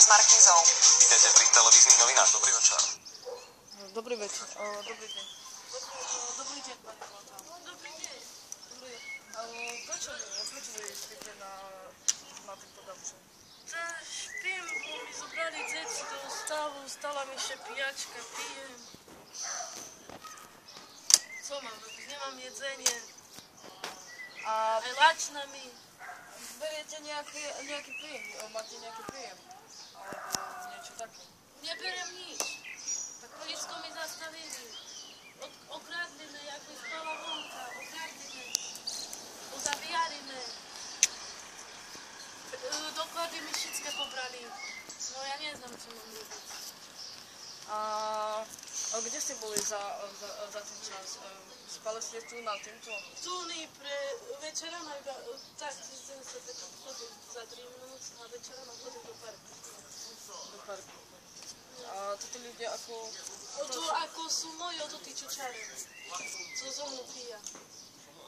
Markízou. Vítejte pri televíznych novinách. Dobrý večer. Dobrý večer. Dobrý deň. Dobrý deň, pani Zlatá. Dobrý deň. Prečo vy spíte na týmto gauče? Špím, bo mi zobrali deti do stavu, stala mi ešte pijačka, pijem. Co mám robiť? Nemám jedzenie. A Aj lačná mi. beriete nejaký príjem? Máte nejaký príjem? Alebo niečo také? Neberiem nič. Tak policko mi zastavili. Okradli me, ako spala vonka. Okradli me. Pozabijali me. Doklady mi všetké pobrali. No ja neznám, čo mám robiť. A kde ste boli za ten čas? Spali ste tu na týmto? Tu pre večera ma iba tak týždeň sa chodil za 3 minút a večera ma chodil do parku. Do parku. A títo ľudia ako... Tu ako sú moji, to tí čučare. Co zo mnou pija.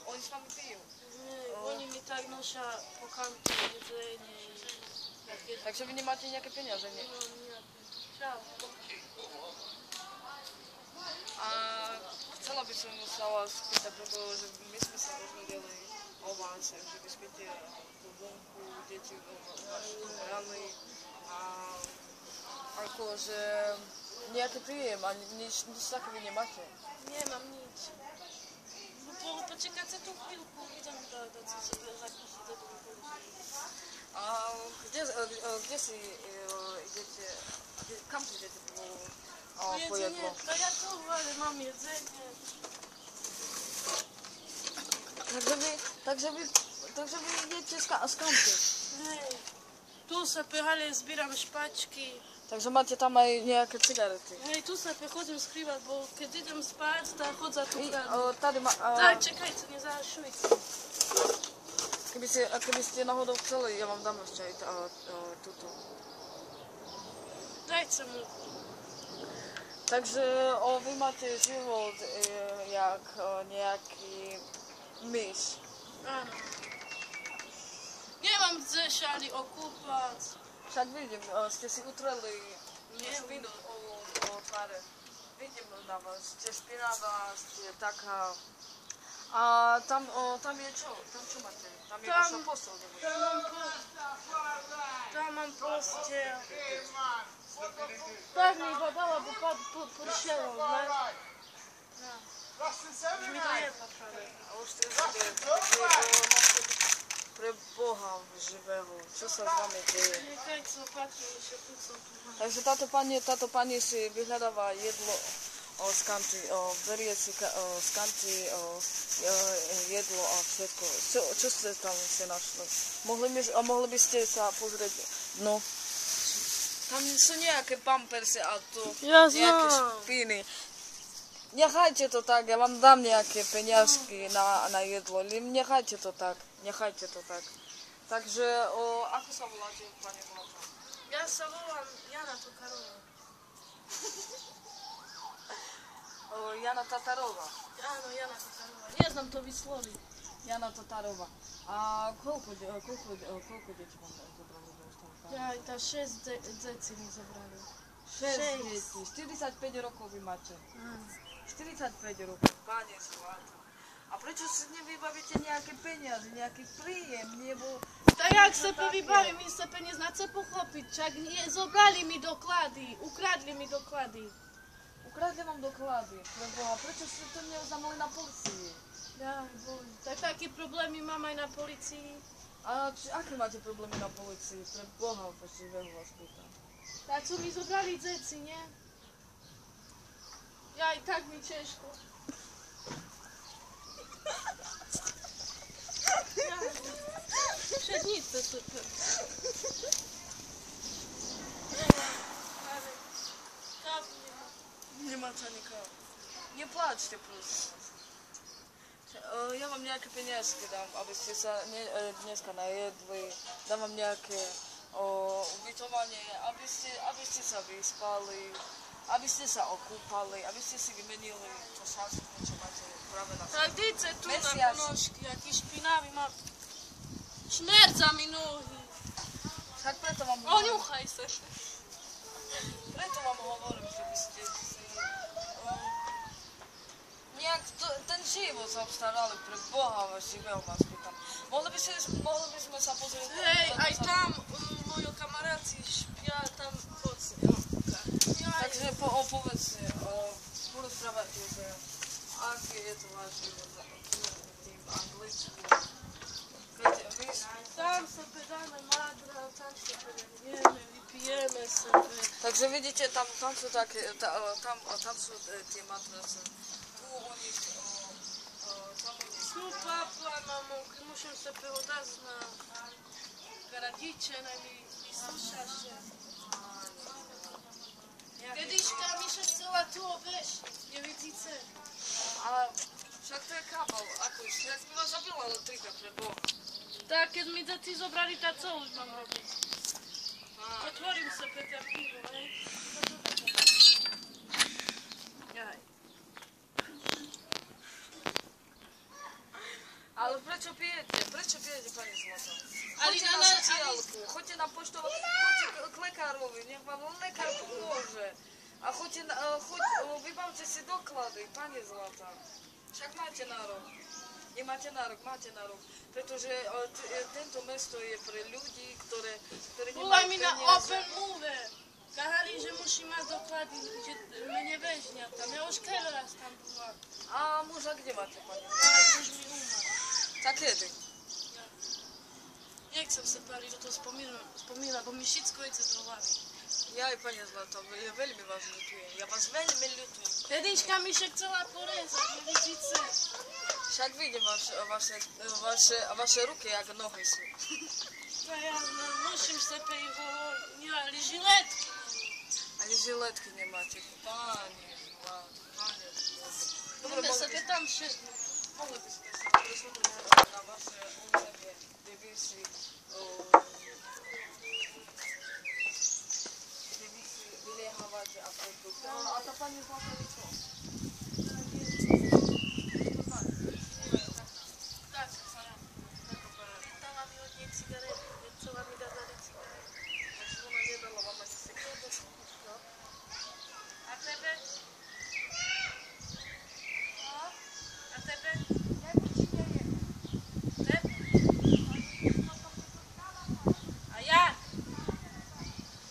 Oni s vami pijú? Nie, oni mi tak nošia po kantu jedzenie. Takže vy nemáte nejaké peniaze, nie? No, nejaké. Čau. A chcela by som sa vás spýtať, pretože my sme sa dozvedeli o vás, že vy spíte vonku, deti rany a akože nejaký príjem a nič také vy nemáte. Nemám nič. Počekajte tu chvíľku, idem dať si zakúsiť za druhú policii. A kde si idete, kam si idete po jedlo? To ja tu, ale mám jedzenie. Takže vy idete z kampy? Hej. Tu sa pehali, zbieram špačky. Takže máte tam aj nejaké cigarety? Hej, tu sa chodím skrývať, bo keď idem spať, tak chodza tu Tady Tak, čekajte, nezašujte. Keby ste náhodou chceli, ja vám dám ešte aj túto. Dajte mu. Takže vy máte život jak nejaký myš. Áno. Nemám kde šali okúpať. Však vidím, ste si utreli špinu o tváre. Vidím na vás, ste špinavá, ste taká. A tam je čo? Tam čo máte? Tam je vaša postel, nebo? Tam mám postel. Tak mi ho dala, bo pršelo, ne? No. Už mi to jedno práve. A už ste pre Boha živého, čo sa s vami deje? Nechaj sa patrí, že tu som tu. Takže táto pani si vyhľadáva jedlo z kanty, berie si z kanty jedlo a všetko. Čo ste tam si našli? Mohli by ste sa pozrieť, no, tam sú nejaké pampersy a tu nejaké špiny. Nechajte to tak, ja vám dám nejaké peniažky na jedlo, nechajte to tak. Takže, ako sa voláte, pani Zlatá? Ja sa volám Jana Tokarová. Jana Tatarová. Áno, Jana Tokarová. Neznám to vysloviť. Jana Tatarová. A koľko detí vám zobrali do ústavka? Ja, tá 6 deci mi zobrali. 6 detí. 45 rokov vy máte. Áno. 45 rokov, pani Zlatá. A prečo si nevybavíte nejaké peniaze, nejaký príjem, nebo... Tak jak sa povybavím, mi sa peniaz na co pochopiť, čak zobrali mi doklady, ukradli mi doklady. Ukradli vám doklady, preboha, prečo ste to neoznámili na policii? Ja, tak také problémy mám aj na policii. A aké máte problémy na policii? Preboha, živého vás pýtam. Tak co mi zobrali deci, nie? Ja i tak mi ťažko. Však nic, to super. Nemáte ani kávu. Nepláčte, prosím vás. Ja vám nejaké peniazky dám, aby ste sa dneska najedli. Dám vám nejaké ubytovanie, aby ste sa vyspali, aby ste sa okúpali, aby ste si vymenili to šašky, čo máte práve na sebe. Tak dejte tu na ponožky, aký špinavý mám. Šmerca mi nohy. Tak preto vám Oňuchaj sa. Preto vám hovorím, že by ste si nejak ten život sa obstarali pre Boha živého vás pýtam. Mohli by sme sa pozrieť... Hej, aj tam moji kamaráti špia, tam poď. Takže povedzte, porozprávajte, že aký je to váš život tým angličku. Tam sa pedáme madra, tam sa pedáme, vypijeme sebe. Takže vidíte, tam sú také, tam sú tie matrace. Tu u nich, tam u nich. Ну, папа, мама, musím sa odať na radiče, mi slušaše. Kediška mi še chcela tu obeš, nevidíte? Ale však to je kábel, ako však by vás zabila elektrika pre Boha. Tak, keď mi deti zobrali, tak co už mám robiť? Otvorím sa Petra pivo, hej? Jaj. Ale prečo pijete? Prečo pijete, pani Zlata? Ale Choďte na sociálku, choďte na poštovú, choďte k lekárovi, nech vám lekár pomôže. A vybavte si doklady, pani Zlata. Však máte nárok. Nemáte nárok, máte nárok. Pretože tento mesto je pre ľudí, ktorí Volaj nemajú mi na peniaze. Open Move. Kahali, že musím mať doklady, že mene bežňa tam. Ja už raz tam bola. A muža kde máte, pani? Ale už mi umar. Tak kedy? Nechcem sa páliť, že to spomína, bo mi všetko ide z hlavy. Ja aj pani Zlata, ja veľmi vás ľutujem. Ja vás veľmi ľutujem. Dedička mi še chcela porezať, nevidíte? Však vidím vaše ruky, jak nohy sú. To ja musím sa ich hovoriť. Ja, ale žiletky. Ani žiletky nemáte. Pani Zlata, pani Zlata. Dobre, Dobre, sa tam všetko. mohli by ste sa presunúť na vaše územie, kde vy si vyliehávate a produkty. A tá pani Zlata je čo? Tak, Sara. Dala mi od nej cigarety, nechcela mi dať dali cigarety. Takže ona nedala vám ani sekundu. A tebe? No? A tebe? Tebe? A ja?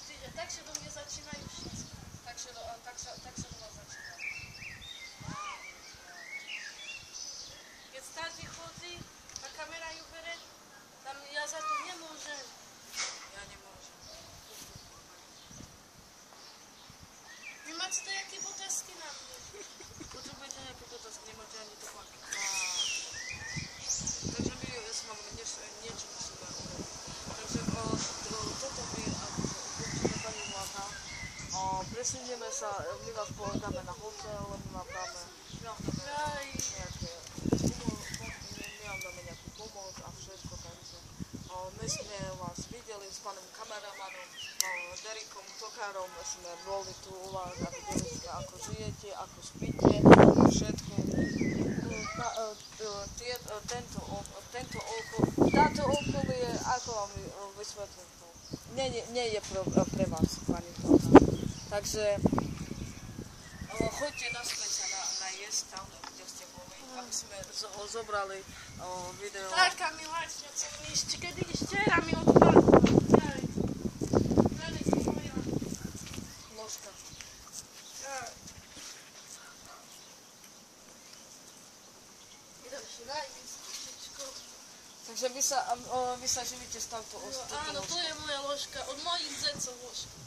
Čiže tak sa do mňa začínajú všetci. Tak sa do vás začína. Keď státy chodí a kamera ju bere, tam ja za to nemôžem. Ja nemôžem. Vy máte nejaké otázky na mňa? Potrebujete nejaké otázky, nemáte ani to paky. Takže my s vami niečo musíme urobiť. Takže toto my ukončíme, pani Zlata. Presunieme sa, my vás dáme na hotel, my vám dáme nejakú pomoc a všetko, takže my sme vás videli s pánom kameramanom, Derikom Tokárom, sme boli tu u vás a videli sme, ako žijete, ako spíte, všetko. Táto okolie, ako vám vysvetlím to, nie je pre vás, pani Zlata. Takže choďte naspäť sa najesť tam, kde ste boli, aby sme zobrali video. Taká miláčňa, co mi ešte, kedy včera mi odpadla. Jaj. Veľmi si moja. Ložka. Jaj. Idem si nájsť všetko. Takže vy sa živíte z touto Áno, to je moja ložka, od mojich zecov ložka.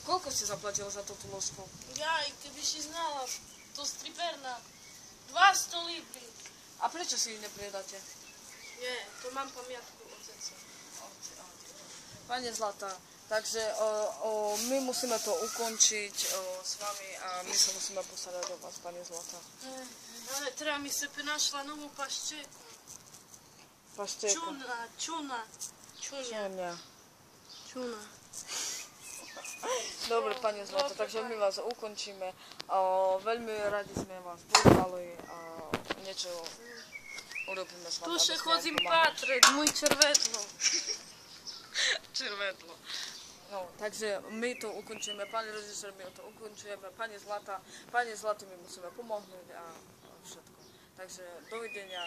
Koľko ste zaplatili za túto ložku? Jaj, keby si znala, to striperná. 200 libry. A prečo si ich nepredáte? Je, to mám pamiatku od zeca. Pani Zlata, takže my musíme to ukončiť s vami a my sa musíme postarať o vás, pani Zlata. Ale teda mi se našla novú pašteku. Pašteku. Čuna. Dobre, pani Zlata, takže my vás ukončíme. Veľmi radi sme vás poznali a niečo urobíme s vami. Tu še chodím patrať, môj červetno. Červedlo. No, takže my to ukončíme, pani režisér, my to ukončujeme, pani Zlata, my musíme pomohnúť a všetko. Takže dovidenia.